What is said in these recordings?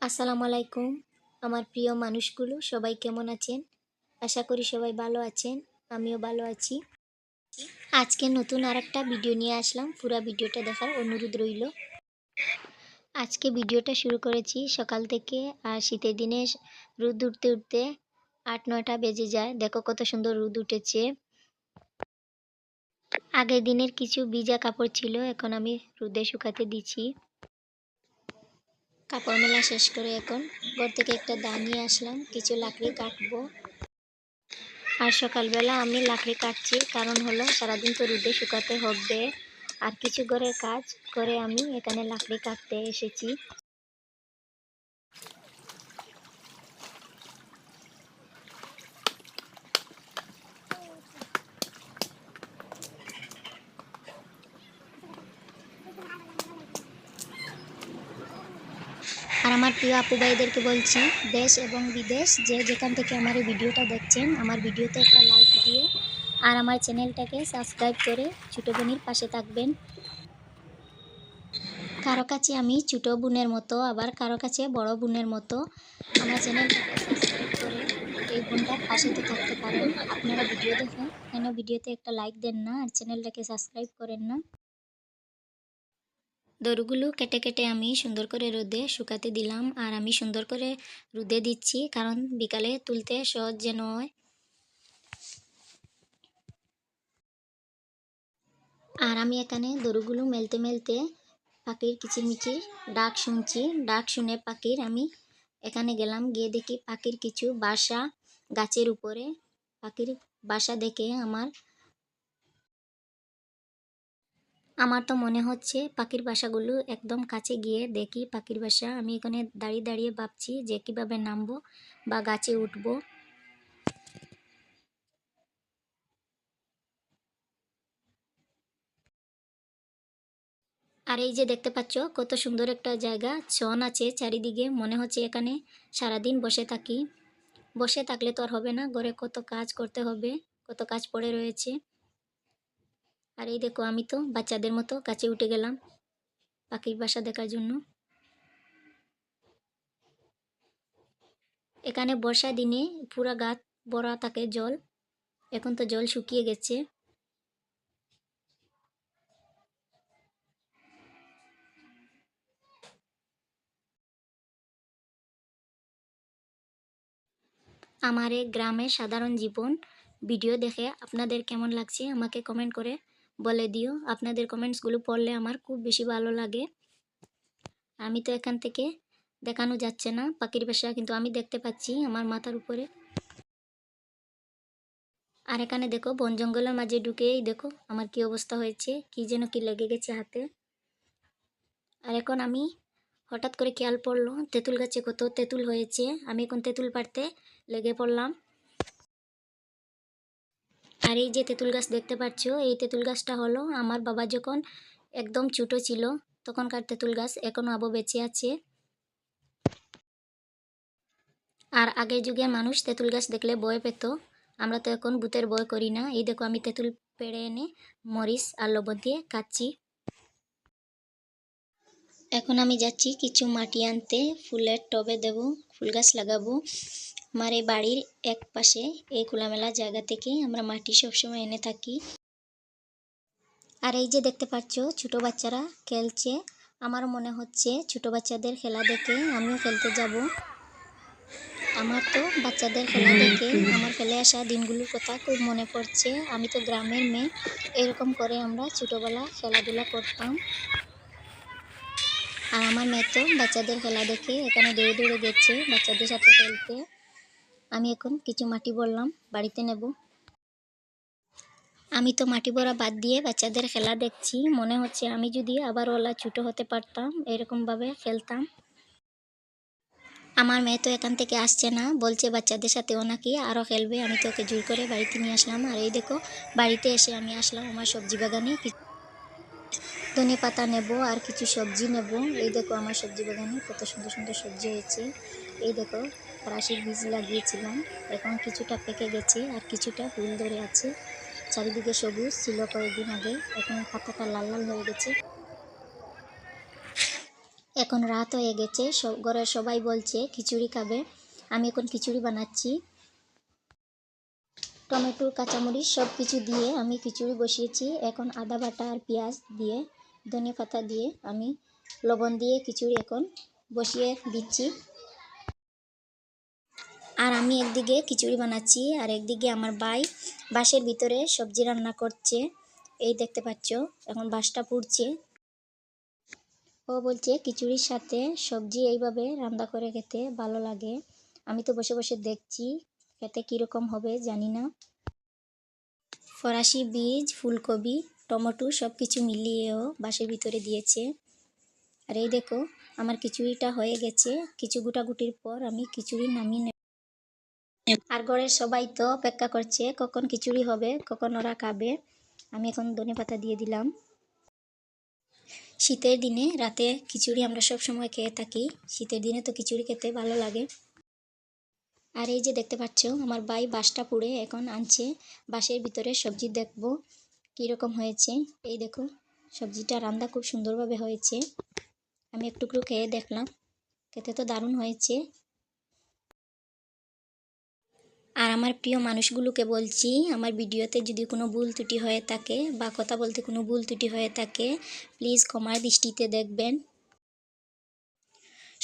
আসসালামু আলাইকুম। আমার প্রিয় মানুষগুলো সবাই কেমন আছেন? আশা করি সবাই ভালো আছেন। আমিও ভালো আছি। আজকে নতুন আরেকটা ভিডিও নিয়ে আসলাম। পুরা ভিডিওটা দেখার অনুরোধ রইল। আজকে ভিডিওটা শুরু করেছি সকাল থেকে, আর শীতের দিনে রোদ উঠতে উঠতে 8-9টা বেজে যায়। দেখো কত সুন্দর রোদ উঠেছে। আগের দিনের কিছু ভিজা কাপড় ছিল, এখন আমি রোদে শুকাতে দিচ্ছি। কাপড় মেলা শেষ করে এখন ঘর থেকে একটা দা নিয়ে আসলাম, কিছু লাকড়ি কাটবো। আর সকালবেলা আমি লাকড়ি কাটছি, কারণ হলো সারাদিন তো রোদে শুকাতে হবে, আর কিছু ঘরের কাজ করে আমি এখানে লাকড়ি কাটতে এসেছি। আর আমার প্রিয় আপু ভাইদেরকে বলছি, দেশ এবং বিদেশ যে যেখান থেকে আমার এই ভিডিওটা দেখছেন, আমার ভিডিওতে একটা লাইক দিয়ে আর আমার চ্যানেলটাকে সাবস্ক্রাইব করে ছোটো বোনের পাশে থাকবেন। কারো কাছে আমি ছোটো বোনের মতো, আবার কারো কাছে বড় বোনের মতো। আমার চ্যানেলটাকে সাবস্ক্রাইব করে এই বোনটার পাশে তো থাকতে পারেন। আপনারা ভিডিও দেখেন, কেন ভিডিওতে একটা লাইক দেন না আর চ্যানেলটাকে সাবস্ক্রাইব করেন না? দড়িগুলো কেটে কেটে আমি সুন্দর করে রোদে শুকাতে দিলাম, আর আমি সুন্দর করে রোদে দিচ্ছি, কারণ বিকালে তুলতে সহজ যেন হয়। আর আমি এখানে দড়িগুলো মেলতে মেলতে পাখির কিচিরমিচির ডাক শুনছি। ডাক শুনে পাখির আমি এখানে গেলাম, গিয়ে দেখি পাখির কিছু বাসা গাছের উপরে। পাখির বাসা দেখে আমার তো মনে হচ্ছে পাখির বাসাগুলো একদম কাছে গিয়ে দেখি পাখির বাসা। আমি এখানে দাঁড়িয়ে দাঁড়িয়ে ভাবছি যে কীভাবে নামবো বা গাছে উঠবো। আর এই যে দেখতে পাচ্ছ কত সুন্দর একটা জায়গা, ছন আছে চারিদিকে, মনে হচ্ছে এখানে সারাদিন বসে থাকি। বসে থাকলে তো আর হবে না, ঘরে কত কাজ করতে হবে, কত কাজ পড়ে রয়েছে। আর এই দেখো আমি তো বাচ্চাদের মতো গাছে উঠে গেলাম পাখির বাসা দেখার জন্য। এখানে বর্ষা দিনে পুরা গাছ ভরা থাকে জল, এখন তো জল শুকিয়ে গেছে। আমার এই গ্রামের সাধারণ জীবন ভিডিও দেখে আপনাদের কেমন লাগছে আমাকে কমেন্ট করে বলে দিও। আপনাদের কমেন্টসগুলো পড়লে আমার খুব বেশি ভালো লাগে। আমি তো এখান থেকে দেখানো যাচ্ছে না পাখির বাসা, কিন্তু আমি দেখতে পাচ্ছি আমার মাথার উপরে। আর এখানে দেখো বন জঙ্গলের মাঝে ঢুকেই দেখো আমার কি অবস্থা হয়েছে, কি যেন কি লেগে গেছে হাতে। আর এখন আমি হঠাৎ করে খেয়াল পড়লো তেঁতুল গাছে কত তেঁতুল হয়েছে, আমি এখন তেঁতুল পাড়তে লেগে পড়লাম। আর এই যে তেঁতুল গাছ দেখতে পাচ্ছ, এই তেঁতুল গাছটা হলো আমার বাবা যখন একদম ছোট ছিল তখনকার তেঁতুল গাছ, এখনো আবু বেঁচে আছে। আর আগের যুগের মানুষ তেঁতুল গাছ দেখলে ভয় পেত, আমরা তো এখন ভূতের ভয় করি না। এই দেখো আমি তেঁতুল পেড়ে এনে মরিচ আর লবণ দিয়ে খাচ্ছি। এখন আমি যাচ্ছি কিছু মাটি আনতে, ফুলের টবে দেব, ফুল গাছ লাগাবো। আমার এই বাড়ির এক পাশে এই খোলামেলা জায়গা থেকে আমরা মাটি সবসময় এনে থাকি। আর এই যে দেখতে পাচ্ছ ছোট বাচ্চারা খেলছে, আমারও মনে হচ্ছে ছোট বাচ্চাদের খেলা দেখে আমিও খেলতে যাব। আমার তো বাচ্চাদের খেলা দেখে আমার ফেলে আসা দিনগুলোর কথা খুব মনে পড়ছে। আমি তো গ্রামের মেয়ে, এরকম করে আমরা ছোটোবেলা খেলাধুলা করতাম। আর আমার মেয়ে তো বাচ্চাদের খেলা দেখে এখানে দৌড়ে দৌড়ে গেছে বাচ্চাদের সাথে খেলতে। আমি এখন কিছু মাটি বললাম বাড়িতে নেব। আমি তো মাটি ভরা বাদ দিয়ে বাচ্চাদের খেলা দেখছি, মনে হচ্ছে আমি যদি আবার ওলা ছোটো হতে পারতাম, এরকমভাবে খেলতাম। আমার মেয়ে তো এখান থেকে আসছে না, বলছে বাচ্চাদের সাথে ও নাকি আরও খেলবে। আমি তো ওকে জোর করে বাড়িতে নিয়ে আসলাম। আর এই দেখো বাড়িতে এসে আমি আসলাম আমার সবজি বাগানে, ধনে পাতা নেব আর কিছু সবজি নেব। এই দেখো আমার সবজি বাগানে কত সুন্দর সুন্দর সবজি হয়েছে। এই দেখো রাশির বীজ লাগিয়েছিলাম, এখন কিছুটা পেকে গেছে আর কিছুটা ফুল ধরে আছে। চারিদিকে সবুজ ছিল কয়েকদিন আগে, এখন পাতাটা লাল লাল হয়ে গেছে। এখন রাত হয়ে গেছে, ঘরের সবাই বলছে খিচুড়ি খাবে। আমি এখন খিচুড়ি বানাচ্ছি। টমেটো, কাঁচামরিচ সব কিছু দিয়ে আমি খিচুড়ি বসিয়েছি। এখন আদা বাটা আর পেঁয়াজ দিয়ে, ধনিয়া পাতা দিয়ে, আমি লবণ দিয়ে খিচুড়ি এখন বসিয়ে দিচ্ছি। আর আমি একদিকে খিচুড়ি বানাচ্ছি আর একদিকে আমার ভাই বাঁশের ভিতরে সবজি রান্না করছে। এই দেখতে পাচ্ছ, এখন বাঁশটা পুড়ছে। ও বলছে খিচুড়ির সাথে সবজি এইভাবে রান্না করে খেতে ভালো লাগে। আমি তো বসে বসে দেখছি, খেতে কীরকম হবে জানি না। ফরাসি বীজ, ফুলকপি, টমেটো সব কিছু মিলিয়েও বাঁশের ভিতরে দিয়েছে। আর এই দেখো, আমার খিচুড়িটা হয়ে গেছে। কিছু গুটাগুটির পর আমি খিচুড়ি নামিয়ে নেব। আর ঘরের সবাই তো অপেক্ষা করছে কখন খিচুড়ি হবে, কখন ওরা খাবে। আমি এখন ধনেপাতা দিয়ে দিলাম। শীতের দিনে রাতে খিচুড়ি আমরা সব সময় খেয়ে থাকি। শীতের দিনে তো খিচুড়ি খেতে ভালো লাগে। আর এই যে দেখতে পাচ্ছ, আমার ভাই বাঁশটা পুড়ে এখন আনছে। বাঁশের ভিতরে সবজি দেখবো কীরকম হয়েছে। এই দেখো, সবজিটা রান্না খুব সুন্দরভাবে হয়েছে। আমি একটু খেয়ে দেখলাম, খেতে তো দারুণ হয়েছে। আর আমার প্রিয় মানুষগুলোকে বলছি, আমার ভিডিওতে যদি কোনো ভুল ত্রুটি হয়ে থাকে বা কথা বলতে কোনো ভুল ত্রুটি হয়ে থাকে, প্লিজ ক্ষমার দৃষ্টিতে দেখবেন।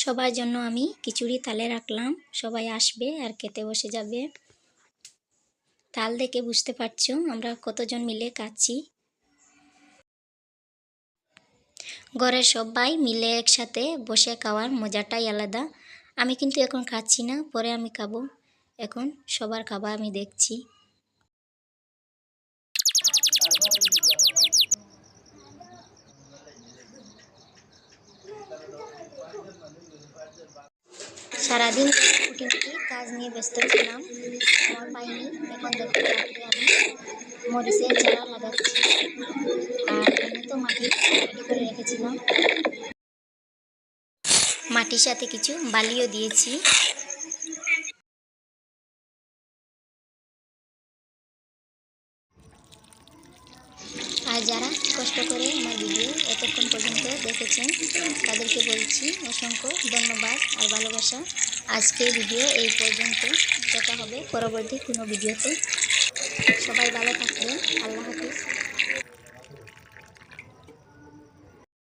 সবার জন্য আমি খিচুড়ি থালে রাখলাম, সবাই আসবে আর খেতে বসে যাবে। থাল দেখে বুঝতে পারছো আমরা কতজন মিলে খাচ্ছি। ঘরের সবাই মিলে একসাথে বসে খাওয়ার মজাটাই আলাদা। আমি কিন্তু এখন খাচ্ছি না, পরে আমি খাবো। এখন সবার খাবার আমি দেখছি। সারাদিন খুঁটিনাটি কাজ নিয়ে ব্যস্ত ছিলাম, সময় পাইনি। এখন দেখো রাত্রে আমি মরিচের চারা লাগাচ্ছি। আর এনে তো মাটি রেডি করে রেখেছিলাম, মাটির সাথে কিছু বালিও দিয়েছি। আর যারা কষ্ট করে আমার ভিডিও এতক্ষণ পর্যন্ত দেখেছেন, তাদেরকে বলছি অসংখ্য ধন্যবাদ আর ভালোবাসা। আজকের ভিডিও এই পর্যন্ত, দেখা হবে পরবর্তী কোনো ভিডিওতে। সবাই ভালো থাকবেন, আল্লাহ হাফিজ।